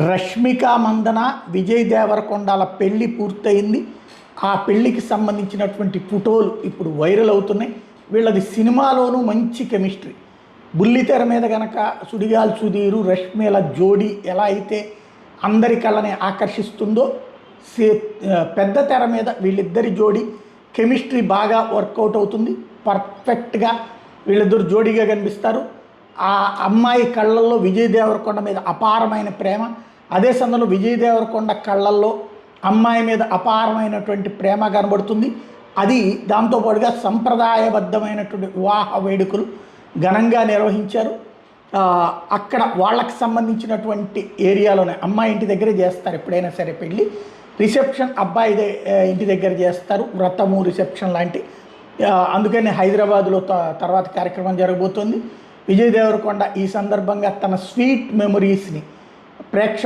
రష్మిక మందన విజయ్ దేవరకొండల పెళ్లి పూర్తయింది. ఆ పెళ్లికి సంబంధించినటువంటి ఫోటోలు ఇప్పుడు వైరల్ అవుతున్నాయి. వీళ్ళది సినిమాలోనూ మంచి కెమిస్ట్రీ. బుల్లితెర మీద కనుక సుడిగాలి సుధీరు రష్మిల జోడీ ఎలా అయితే అందరి కళ్ళని ఆకర్షిస్తుందో, పెద్ద తెర మీద వీళ్ళిద్దరి జోడీ కెమిస్ట్రీ బాగా వర్కౌట్ అవుతుంది. పర్ఫెక్ట్గా వీళ్ళిద్దరు జోడీగా కనిపిస్తారు. ఆ అమ్మాయి కళ్ళల్లో విజయ్ దేవరకొండ మీద అపారమైన ప్రేమ, అదే సమయంలో విజయ్ దేవరకొండ కళ్ళల్లో అమ్మాయి మీద అపారమైనటువంటి ప్రేమ కనబడుతుంది. అది దాంతోపాటుగా సంప్రదాయబద్ధమైనటువంటి వివాహ వేడుకలు ఘనంగా నిర్వహించారు. అక్కడ వాళ్ళకి సంబంధించినటువంటి ఏరియాలోనే అమ్మాయి ఇంటి దగ్గరే చేస్తారు ఎప్పుడైనా సరే పెళ్ళి. రిసెప్షన్ అబ్బాయి ఇంటి దగ్గర చేస్తారు, వ్రతము రిసెప్షన్ లాంటి. అందుకని హైదరాబాద్లో తర్వాత కార్యక్రమం జరగబోతోంది. విజయ్ దేవరకొండ ఈ సందర్భంగా తన స్వీట్ మెమరీస్ని